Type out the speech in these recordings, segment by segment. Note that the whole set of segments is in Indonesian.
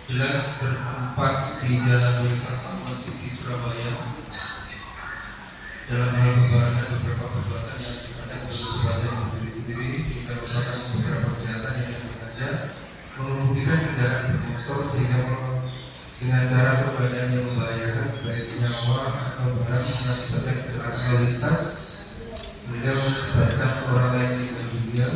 jelas bertempat di Jalan Wali City Surabaya dalam hal pembahasan beberapa perbuatan yang dikatakan perbuatan yang berdiri sendiri sehingga merupakan beberapa kejahatan yang sengaja mengemudikan kendaraan bermotor sehingga dengan cara atau keadaan yang membahayakan baik nyawa atau barang mengakibatkan kecelakaan lalu lintas sehingga mengakibatkan orang lain meninggal dunia.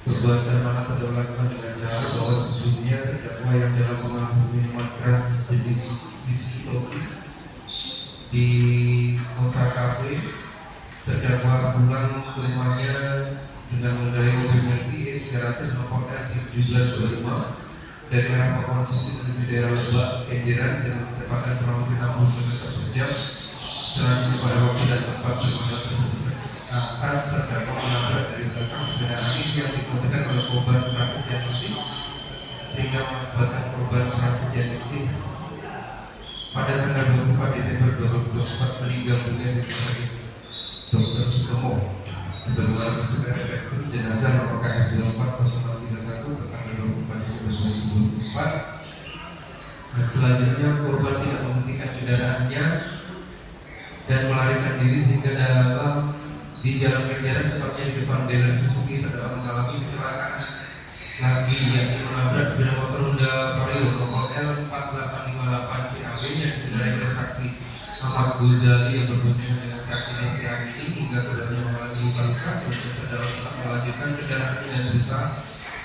Perbuatan mana terdakwa dengan cara bahwa sebelumnya terdakwa yang dalam pengaruh minuman keras jenis whisky di Kosa Cafe terdakwa pulang ke rumahnya dengan mengendarai mobil Mercy E300 nomor R1725 dari arah Pakuan City menuju daerah Lebak, Kenjeran dengan kecepatan kurang lebih 60 km per jam. Selanjutnya pada waktu dan tempat semuanya tersebut atas terdakwa menabrak dari belakang sepeda angin yang dikemudikan oleh korban prasetya Ningsih sehingga mengakibatkan korban prasetya Ningsih pada tanggal 24 Desember 2024 meninggal dunia di rumah sakit Dr. Sutomo. Sebelumnya masuk efektif jenazah nomor KF 240631 tanggal 24 Desember 2024. Dan selanjutnya korban tidak menghentikan kendaraannya dan melarikan diri sehingga di Jalan Kenjeran tepatnya di depan dealer Suzuki terdakwa mengalami kecelakaan lagi yakni menabrak sepeda motor Honda Vario nomor L4858 CAW yang dikendarai oleh saksi Ahmad Ghazali yang berboncengan dengan saksi Nesya ini hingga keduanya mengalami luka-luka sehingga terdakwa tetap melanjutkan kendaraannya dan berusaha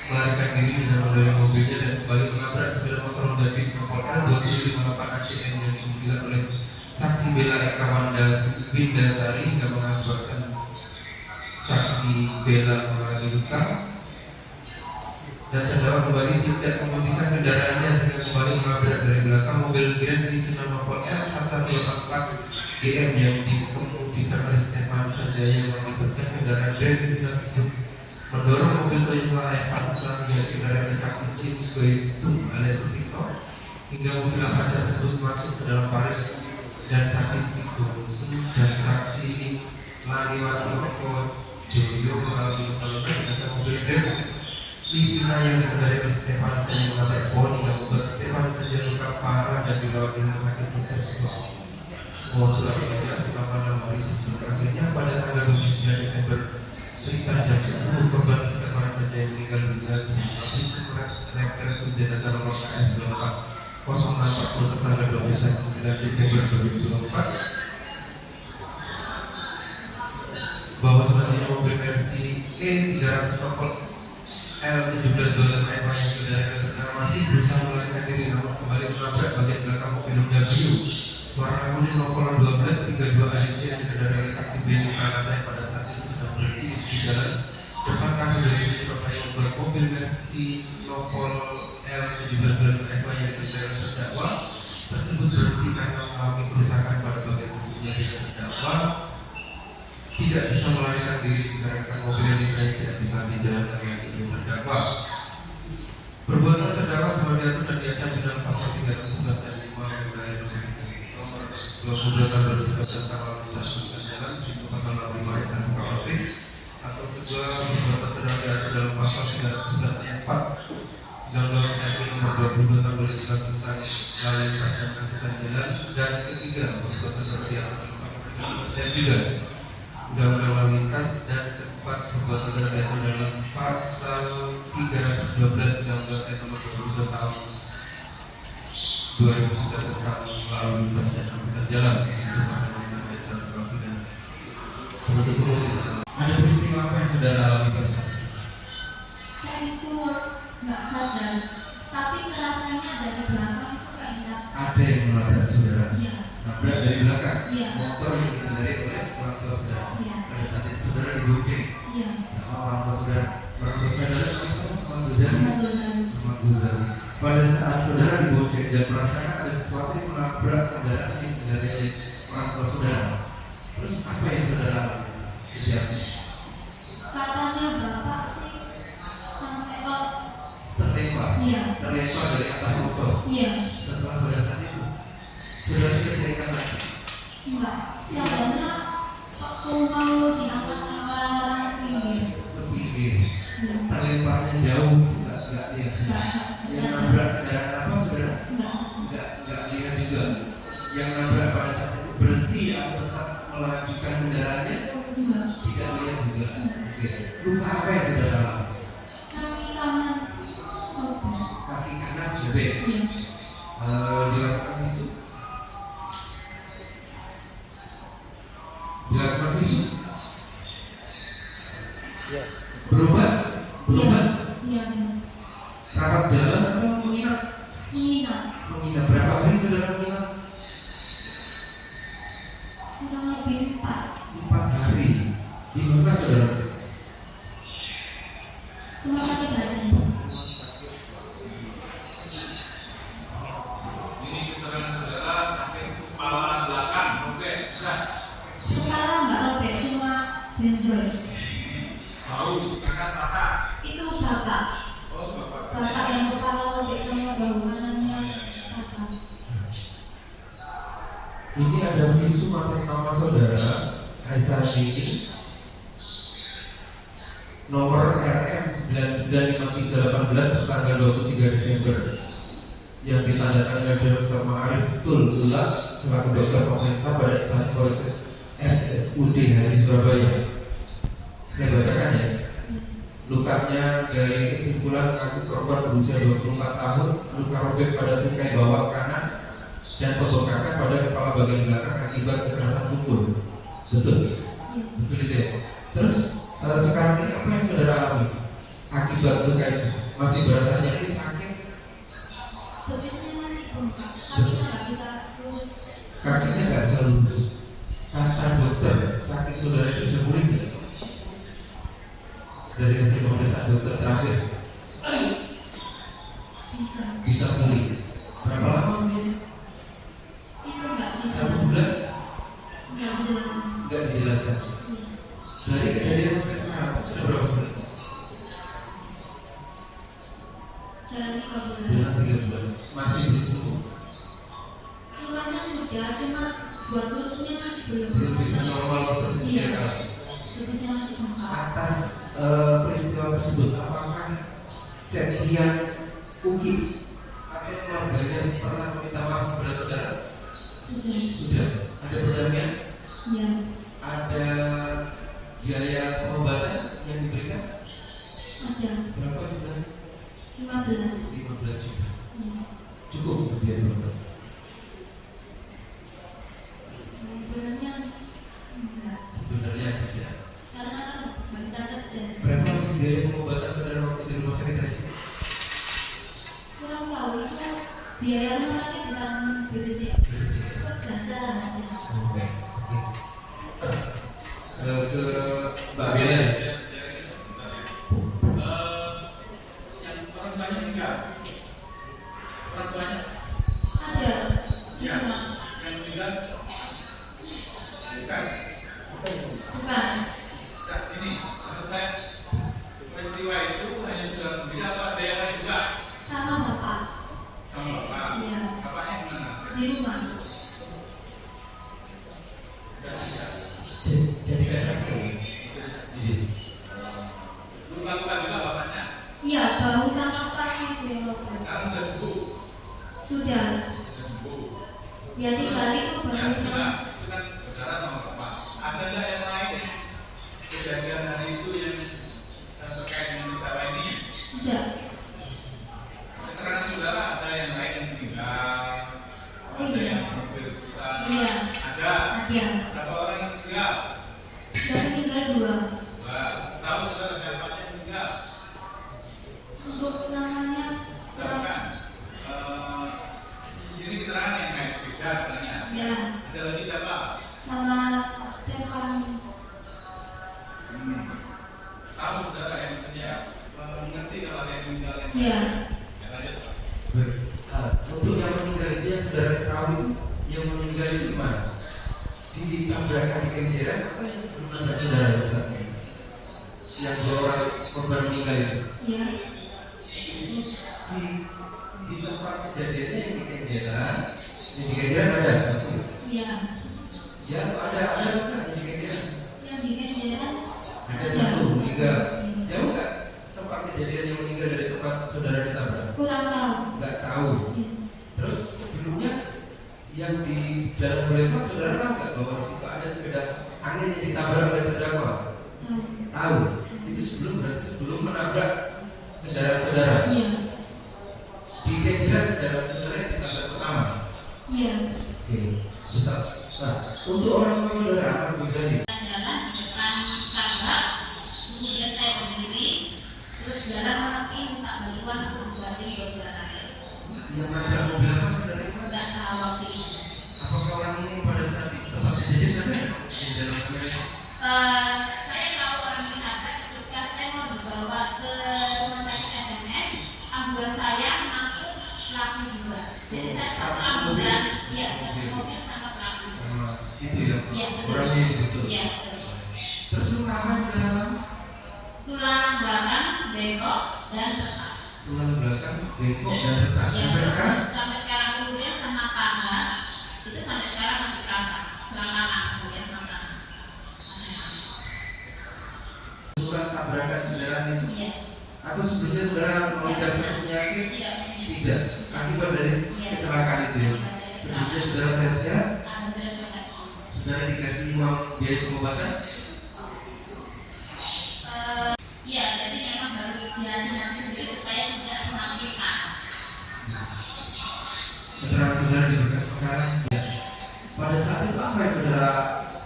melarikan diri dengan mengendarai mobilnya dan kembali menabrak sepeda motor Honda Beat nomor L2758 ACN yang dikemudikan oleh saksi Bella Eka Windasari hingga mengakibatkan saksi Bella mengalami luka dan terdakwa kembali tidak menghentikan kendaraannya sehingga kembali menabrak dari belakang mobil Grand Livina nomor L1184 GM yang dikemudikan oleh Stefan Sanjaya yang mengakibatkan kendaraan Grand Livina tersebut mendorong mobil Toyota Avanza yang dikendarai oleh saksi Chin Goitung alias Sutito hingga mobil Avanza tersebut masuk ke dalam parit dan saksi Ciko dan saksi Laniwati Oko Joyo mengalami luka-luka dengan mobil Grand Livina yang dikendarai oleh Stefan Sanjaya menabrak pohon hingga membuat Stefan Sanjaya luka parah dan dirawat di rumah sakit Dr. Sutomo. Surabaya selama 6 hari sebelum akhirnya pada tanggal 29 Desember sekitar jam 10 korban Stefan Sanjaya meninggal dunia sehingga visum rektor jenazah nomor KF 0640 tanggal 29 Desember 2024 bahwa selanjutnya mobil Mercy E300 nomor L1725 yang dikendarai masih berusaha melarikan diri namun kembali menabrak bagian belakang mobil Honda Brio warna kuning nomor 1232 ADC yang dikendarai oleh saksi Benny Pranata yang pada saat itu sedang berhenti di jalan depan kami dari Surabaya membuat mobil Mercy nomor L1725 yang dikendarai oleh terdakwa tersebut berhenti karena mengalami kerusakan pada bagian mesinnya sehingga terdakwa tidak bisa melarikan diri dikarenakan mobil yang tidak bisa dijalankan dengan izin terdakwa. Perbuatan terdakwa sebagai diatur dan diancam dengan pasal 311 dan 5 Undang-Undang Nomor 22 Tahun 2011 tentang lalu lintas dan jalan yaitu pasal 65 ayat 1 KUHP atau kedua perbuatan terdakwa diatur dalam pasal 311 ayat 4 Undang-Undang Nomor 22 Tahun 2011 tentang lalu lintas dan angkutan jalan dan ketiga perbuatan terdakwa diatur dalam pasal 311 ayat 3 Undang-Undang Lalu Lintas dan keempat perbuatan terdakwa dalam pasal 312 Undang-Undang Nomor 22 Tahun 2011 tentang lalu lintas dan angkutan jalan itu pasal 5 ayat 1 KUHP dan penuntut umum. Ada peristiwa apa yang saudara alami pada saat itu? Saya itu nggak sadar, tapi rasanya dari belakang itu kayak ada yang menabrak saudara. Iya. Nabrak dari belakang. Iya. Motor yang dikendarai oleh orang tua saudara. Iya. Pada saat itu saudara dibonceng Iya. sama orang tua saudara. Orang tua saudara sama Ahmad Ghazali. Ahmad Ghazali. Pada saat saudara dibonceng dan merasakan ada sesuatu yang menabrak kendaraan yang dikendarai oleh orang tua saudara. Terus apa yang saudara alami? Katanya bapak sih sampai kok. Terlempar. Iya. Terlempar dari atas motor. Iya. Setelah pada saat itu saudara sudah terikat lagi. Enggak. Sebenarnya waktu mau diangkat sama orang-orang ke pinggir. Ke pinggir. Terlemparnya jauh. Enggak ya. Yang nabrak Berobat? Iya. Berobat? Iya. Rawat jalan atau menginap? Menginap. Menginap berapa hari saudara menginap? Kurang lebih 4. 4 hari. Di mana saudara? Rumah sakit haji. Ini keterangan saudara sakit kepala belakang, robek, sudah. Kepala nggak robek, cuma benjol. Tahu, angkat patah. Itu bapak. Oh, bapak. Bapak yang kepala robek sama bahu kanannya patah. Ini ada visum atas nama saudara Aisyah ini nomor RM 995318 tanggal 23 Desember yang ditandatangani oleh Dr. Ma'arif Tul Ula selaku dokter pemerintah pada Itani Polres RSUD Haji Surabaya. Saya bacakan ya. Lukanya dari kesimpulan mengaku korban berusia 24 tahun, luka robek pada tungkai bawah kanan dan pembengkakan pada kepala bagian belakang akibat kekerasan pukul. Betul? Betul itu ya. Terus sekarang ini apa yang saudara alami akibat luka itu? Masih berasa nyeri, sakit? Betisnya masih bengkak, kakinya nggak bisa lurus. Kakinya nggak bisa lurus. Kata dokter, sakit saudara itu bisa pulih tidak? Dari hasil pemeriksaan dokter terakhir Bisa. bisa pulih. Berapa lama ini? Itu nggak 1 dijelaskan. bulan? Nggak dijelaskan. Nggak dijelaskan. Dari kejadian sampai sekarang itu sudah berapa bulan? Jalan 3 bulan. Jalan 3 bulan. Masih belum sembuh. Lukanya sudah, cuma buat lurusnya masih belum. Belum bisa normal seperti sedia kala. Betisnya masih bengkak. Atas peristiwa tersebut, apakah Setia Uki atau keluarganya pernah meminta maaf kepada saudara? Sudah. Sudah. Ada perdamaian? Ya. Ada biaya pengobatan yang diberikan? Ada. Berapa jumlahnya? 15. 15 juta. Ya. Cukup untuk biaya berobat. Nah, sebenarnya enggak. Sebenarnya tidak. Karena kan nggak bisa kerja. Berapa habis biaya pengobatan saudara waktu di rumah sakit haji? Kurang tahu itu biaya rumah sakit bukan BPJS. Berdasarkan aja. Oke. Ke Mbak Bella. Yang orang tuanya meninggal. Orang tuanya Ada. ya, Cuma yang meninggal bukan. bukan. Nah, ini maksud saya peristiwa itu hanya saudara sendiri atau ada yang lain juga? Sama bapak Sama bapak. Iya. Bapaknya di mana? di rumah. Jadi kayak saksi. Iya. Luka-luka juga bapaknya. Iya, bahu sama kepalanya itu yang robek. Sekarang sudah sembuh. Sudah. Sudah sembuh. Ya tinggal itu Ya, bahunya. jelas. Itu kan saudara sama bapak. Ada nggak yang lain kejadian hari itu yang terkait dengan terdakwa ini? Tidak. Keterangan saudara ada yang lain yang meninggal, Oh, ada iya. yang berkesan, Iya. ada. Ada. Berapa orang yang meninggal? Dan tinggal 2. Wah, tahu saudara siapa yang meninggal? Untuk namanya Tahu kan? Di sini keterangan yang kayak beda katanya. ya Ada lagi siapa? sama Stefan. Tahu saudara yang maksudnya mengerti kalau ada yang meninggal yang Iya. Ya, lanjut. Baik. Untuk yang meninggal itu yang saudara ketahui itu, yang meninggal itu di mana? Ditabrakan di kenjeran apa yang sebelum nabrak saudara saat ini? Yang 2 orang korban meninggal itu. Iya. Itu di tempat kejadiannya yang di kenjeran, ada satu. Iya. Ya ada yang di kenjeran. Yang di Kenjeran Ada satu meninggal. Jauh nggak tempat kejadian yang meninggal dari tempat saudara ditabrak? kurang tahu. Nggak tahu. Iya. Terus sebelumnya yang di dalam boulevard saudara tahu nggak bahwa di situ ada sepeda angin yang ditabrak oleh terdakwa? Tahu. Tahu. Itu berarti sebelum menabrak kendaraan saudara. Iya. Di kenjeran kendaraan saudara yang ditabrak pertama. Iya. Oke. Setelah, nah, untuk orang tua saudara apa bisa Jalan di depan Starbucks, kemudian saya Yang nabrak mobil apa saudara ingat? Nggak tahu waktu itu. Apakah orang ini pada saat itu tempat kejadian ada di dalam kamera? Saya tahu orang ini nabrak ketika saya mau dibawa ke rumah sakit SMS, ambulans saya mengangkut pelaku juga. Jadi saya satu ambulans, iya satu mobil sama pelaku. Itu ya? Iya betul. Orangnya itu betul. Iya betul. Terus luka apa saudara? Tulang belakang bengkok dan retak. Tulang belakang, bengkok dan retak. Ya, Sampai sekarang? sampai sekarang kemudian sama paha itu sampai sekarang masih terasa selama bagian selama. Bukan tabrakan kendaraan itu? Iya. Atau sebelumnya saudara mengidap suatu penyakit? Tidak. Tidak. Akibat dari Iya. kecelakaan itu ya? Sebelumnya saudara sehat-sehat? Alhamdulillah sehat. Saudara dikasih uang biaya pengobatan? Iya, jadi memang harus dihati-hati sendiri supaya tidak semakin parah. Keterangan saudara di berkas perkara? Ya. Pada saat itu apa yang saudara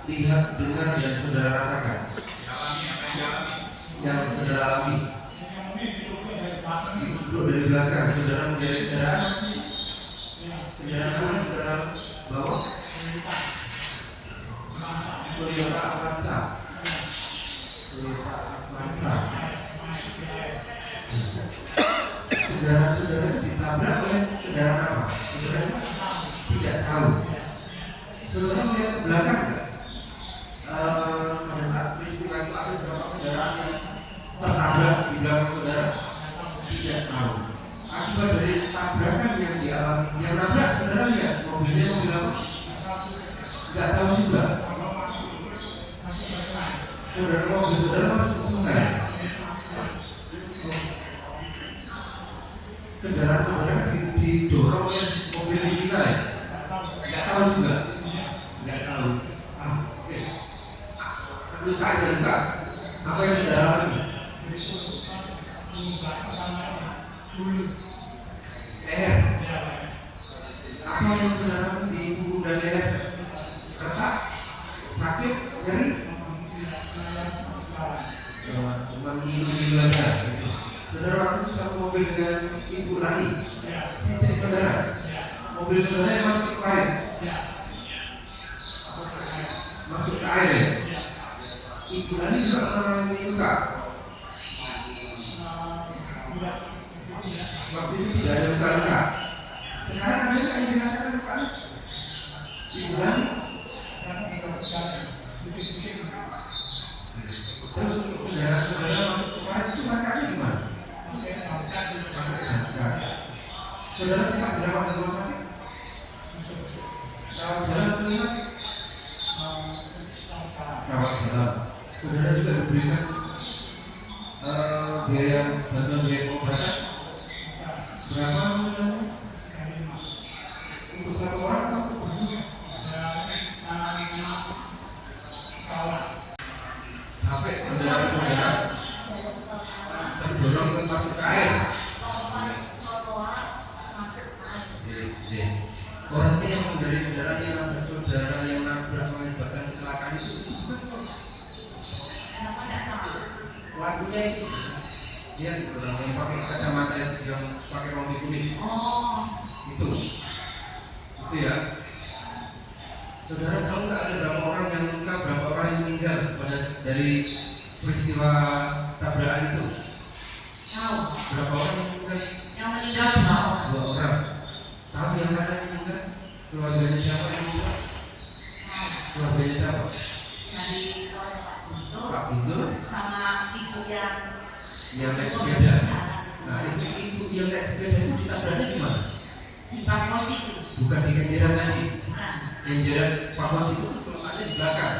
lihat, dengar, dan saudara rasakan? Alami apa yang dialami? Yang saudara alami? Duduk dari belakang, saudara menjadi kendaraan? Kendaraan apa saudara bawa? Toyota Avanza. Toyota Avanza. Kendaraan saudara ditabrak oleh kendaraan apa? Saudara tidak tahu. Saudara melihat ke belakang nggak? Pada saat peristiwa itu ada berapa kendaraan yang tertabrak di belakang saudara? Tidak tahu. Akibat dari tabrakan yang dialami, yang nabrak saudara lihat mobilnya mobil apa? Nggak tahu juga. Saudara mobil saudara masuk ke sungai. Kendaraan saudara didorong oleh mobil Livina ya? Nggak tahu juga. Nggak tahu. Oke. Luka aja luka. Apa yang saudara alami? Leher. Apa yang saudara alami di punggung dan leher? Retak? Sakit? Nyeri? Cuma ngilu-ngilu aja. Saudara waktu itu satu mobil dengan ibu Lani, istri saudara. Mobil saudara yang masuk ke air. Masuk ke air ya? Ibu Lani juga mengalami luka. Waktu itu tidak ada luka-luka. Sekarang ada luka yang dirasakan luka? Ibu Lani? Terus untuk kendaraan saudara masuk ke air itu markanya gimana? Saudara sempat dirawat di rumah sakit? Rawat jalan atau gimana? Rawat jalan. Saudara juga diberikan biaya bantuan biaya pengobatan? Berapa namanya? Untuk satu orang atau untuk berdua? Sampai kendaraan saudara terdorong ke masuk ke air. Orangnya yang mengendarai kendaraan yang nabrak saudara yang nabrak mengakibatkan kecelakaan itu bukan? Pelakunya itu dia orang yang pakai kacamata yang pakai rompi kuning. Itu ya. Saudara tahu nggak ada berapa orang yang luka, berapa orang yang meninggal pada dari peristiwa tabrakan itu? Tahu. Berapa orang yang meninggal? Yang meninggal berapa? 2 orang. Tahu yang mana yang meninggal? Keluarganya siapa yang meninggal? Keluarganya siapa? Dari Pak Guntur sama ibu yang naik sepeda. Nah itu ibu yang naik sepeda itu kita berada di mana? di Papua situ. Bukan di Kenjeran tadi. Bukan. Kenjeran Papua situ tempatnya di belakang.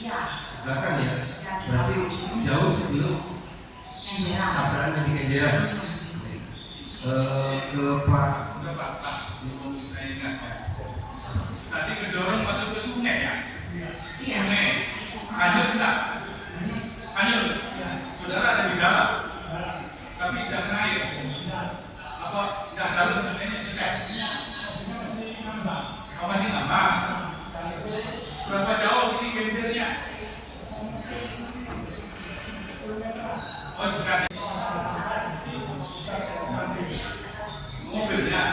Ya. Belakang ya. Ya, di Berarti Papua situ. jauh sebelum Kenjeran. tabrakan di Kenjeran. Ke Pak. Enggak Pak. Saya ingat ya. Tadi kedorong masuk ke sungai ya? Iya. Sungai. Hanyut enggak? Hanyut. Saudara ada di dalam. Tapi tidak kena air. Apa tidak dalam sebenarnya tidak? Oh, masih nambah. Berapa jauh ini gendernya? Oh dekat. Mobilnya.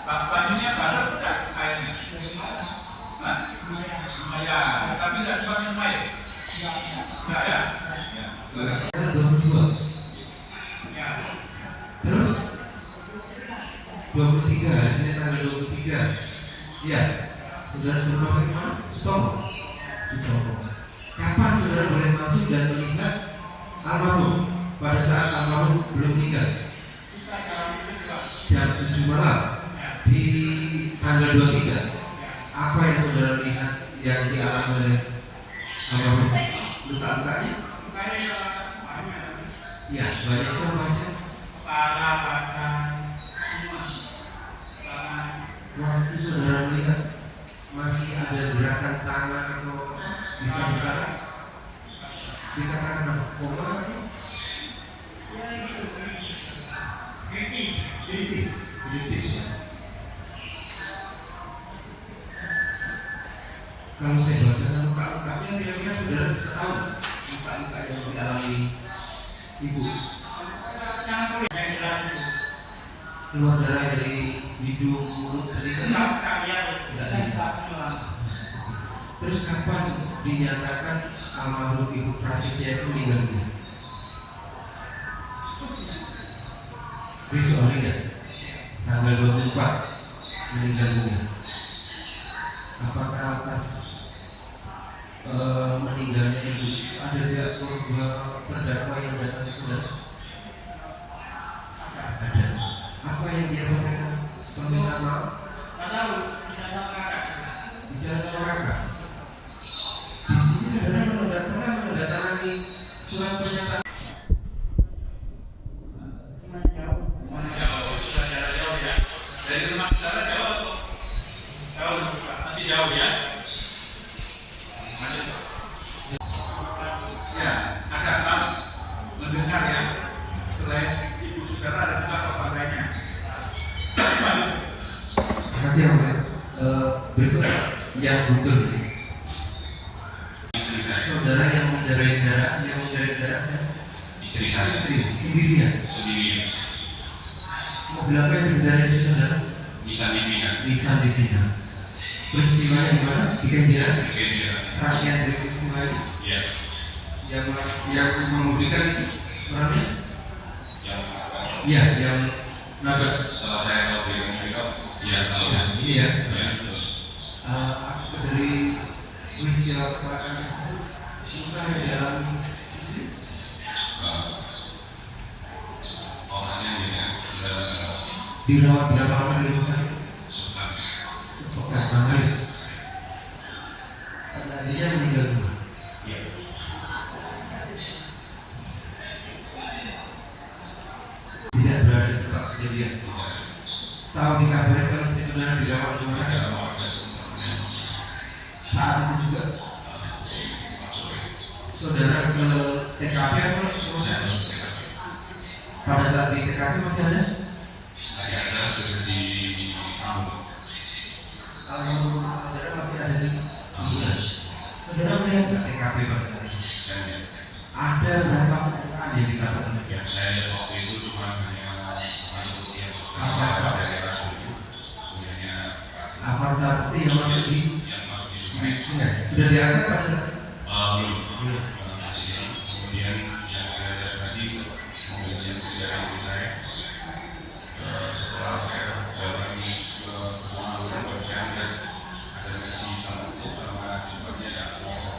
Banyunya badar tidak airnya? Hah? Lumayan, tapi tidak sempat minum air. Enggak ya? Ya. Ada 22. Terus 23 hasilnya tanggal 23. Ya, saudara berumah sakit mana? Sutomo. Kapan saudara boleh masuk dan melihat almarhum pada saat almarhum belum meninggal? Jam 7 malam di tanggal 23. Apa yang saudara lihat yang dialami oleh almarhum? Luka-lukanya? Ya, banyaknya macam. Waktu saudara melihat masih ada gerakan tangan atau bisa bicara, dikatakan apa? Koma? Kritis ya. Kalau saya baca luka-lukanya, kira-kira saudara bisa tahu luka-luka yang dialami ibu. Keluar darah dari hidung, mulut, telinga. Terus kapan dinyatakan almarhum ibu Prasetya itu meninggal dunia? Besok hari ya, tanggal 24 meninggal dunia. Apakah atas meninggalnya ibu ada pihak keluarga terdakwa yang datang ke saudara? Ada. Apa yang dia sampaikan? Permintaan maaf? Bicara sama kakak. Di sini saudara pernah menandatangani surat pernyataan. Dari rumah saudara jauh atau? Jauh, masih jauh ya? Ya, ada tak mendengar ya? Selain ibu saudara ada juga korban lainnya. Terima kasih ya, Pak. Berikut yang betul. Istri saya. Saudara yang mengendarai kendaraan Istri saya. sendirinya. Sendiri. Mobil apa yang dikendarai saudara? Nissan Divina. Nissan Divina. Peristiwanya di mana? Di Kenjeran. Dia. Rangkaian dari peristiwa ini Ya. yang mengemudikan itu orangnya? Yang Iya, yang nabrak. setelah saya tahu dia juga. Ya tahu. Ini ya. Ya. Betul. Dari peristiwa kecelakaan tersebut, luka yang dialami istri. Orangnya biasanya sudah Dirawat berapa lama di rumah sakit? suka. Sepekan lama ya. Pada akhirnya meninggal dunia. Ya. Tidak berada di tempat kejadian. Tahu dikabarin kalau istri saudara dirawat di rumah sakit. Ada warga sebenarnya. Saat itu juga saudara ke TKP atau Saya masuk TKP. pada saat di TKP masih ada? Masih ada sudah di Ambon. Almarhum saudara masih ada di Ambon. Saudara melihat nggak TKP pada saat itu? Saya lihat. Ada berapa orang yang ditaruh? Yang saya lihat waktu itu cuma hanya seperti yang karena saya lewat dari arah Sulu. Kemudiannya Avanza putih yang masuk di yang masuk di sungai. sungai sudah diangkat pada saat itu? Belum. Masih. Kemudian yang saya lihat tadi mobil yang dari istri saya. Setelah saya jalan ke sana baru saya lihat ada nasi hitam utuh sama jembatan ada motor.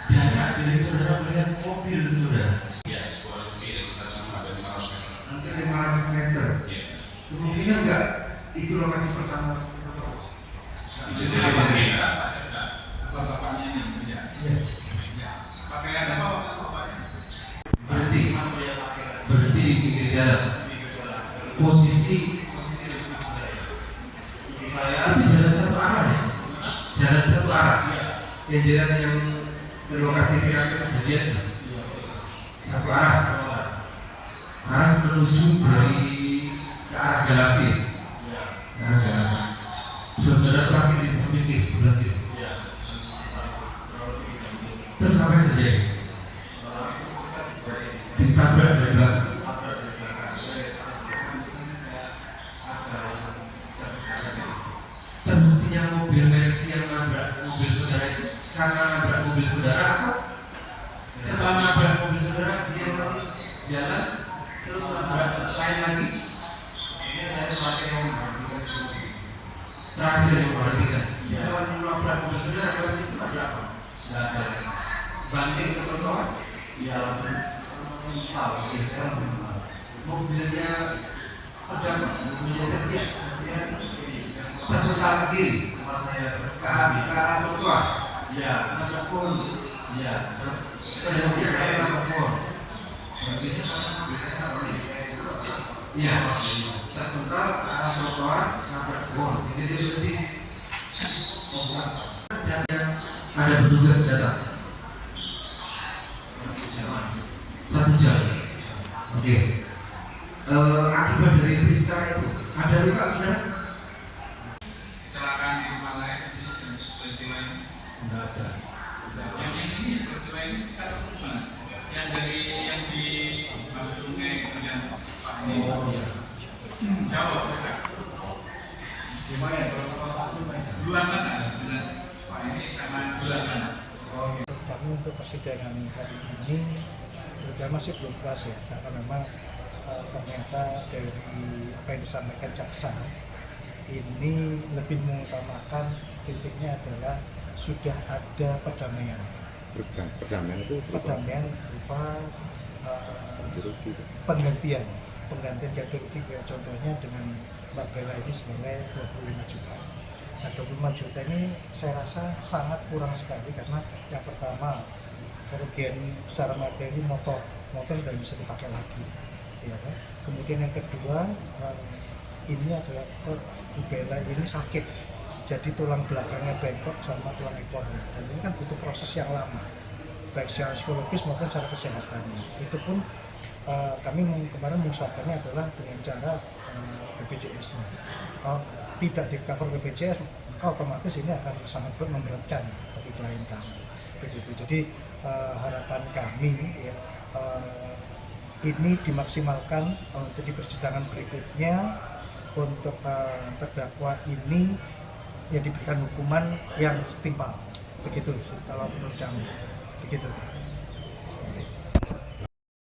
Jarak dari saudara melihat mobil saudara Ya, sebuah lebih sekitar sama ada 500 meter. hampir 500 meter. Ya. Kemungkinan nggak itu lokasi pertama? Bisa jadi berbeda. Bapak-bapaknya ini, ya. Iya. Pakaian apa bapaknya? Berhenti di pinggir jalan. Posisi itu jalan satu arah ya? Jalan satu arah. Yang jalan yang berlokasi TKP kejadian satu arah. Arah menuju dari ke arah Galasi. Ke arah Galasi. Saudara parkir di samping kiri sebelah kiri. Terus apa yang terjadi? Ditabrak dari belakang. yang mobil Mercy yang nabrak mobil saudara itu karena nabrak mobil saudara atau setelah nabrak mobil saudara dia masih jalan terus nabrak lain lagi? Ini saya pakai yang memperhatikan itu. Terakhir yang memperhatikan. Kalau nabrak mobil saudara Mercy itu nabrak apa? Nggak ada. Banting ke trotoar? Iya langsung tahu. Iya saya langsung tahu. Mobilnya ada mobilnya setia Dia ini terputar ke kiri tempat saya ke arah trotoar. Iya. Nabrak pohon. Iya. Kemudian saya nabrak pohon. Iya, terputar ke arah trotoar, nabrak pohon. Sehingga dia berhenti. Ada petugas datang. 1 jam. Oke. Akibat dari peristiwa itu ada luka sudah? Kecelakaan di tempat lain peristiwa ini. Nggak ada. Yang ini peristiwa ini kasus mana? Yang dari yang di Batu Sungai kemudian Pak ini. Oh iya. Jawab mereka. Gimana ya kalau sama Pak Sulaiman? Duluan mana? Jelas. Pak ini sama duluan mana? Kami untuk persidangan hari ini masih belum puas ya, karena memang ternyata dari apa yang disampaikan jaksa ini lebih mengutamakan titiknya adalah sudah ada perdamaian. Perdamaian itu Perdamaian berupa penggantian ganti rugi, ya, contohnya dengan Mbak Bella ini senilai 25 juta. Nah 25 juta ini saya rasa sangat kurang sekali karena yang pertama kerugian secara materi motor sudah bisa dipakai lagi, ya kan? Kemudian yang kedua ini adalah Bu Bella ini sakit, jadi tulang belakangnya bengkok sama tulang ekornya, dan ini kan butuh proses yang lama baik secara psikologis maupun secara kesehatannya. Itu pun kami kemarin mengusahakannya adalah dengan cara BPJS-nya. Kalau tidak di cover BPJS, maka otomatis ini akan sangat memberatkan bagi klien kami. Begitu. Jadi harapan kami ya, ini dimaksimalkan untuk di persidangan berikutnya untuk terdakwa ini ya diberikan hukuman yang setimpal. Begitu kalau menurut kami. Begitu.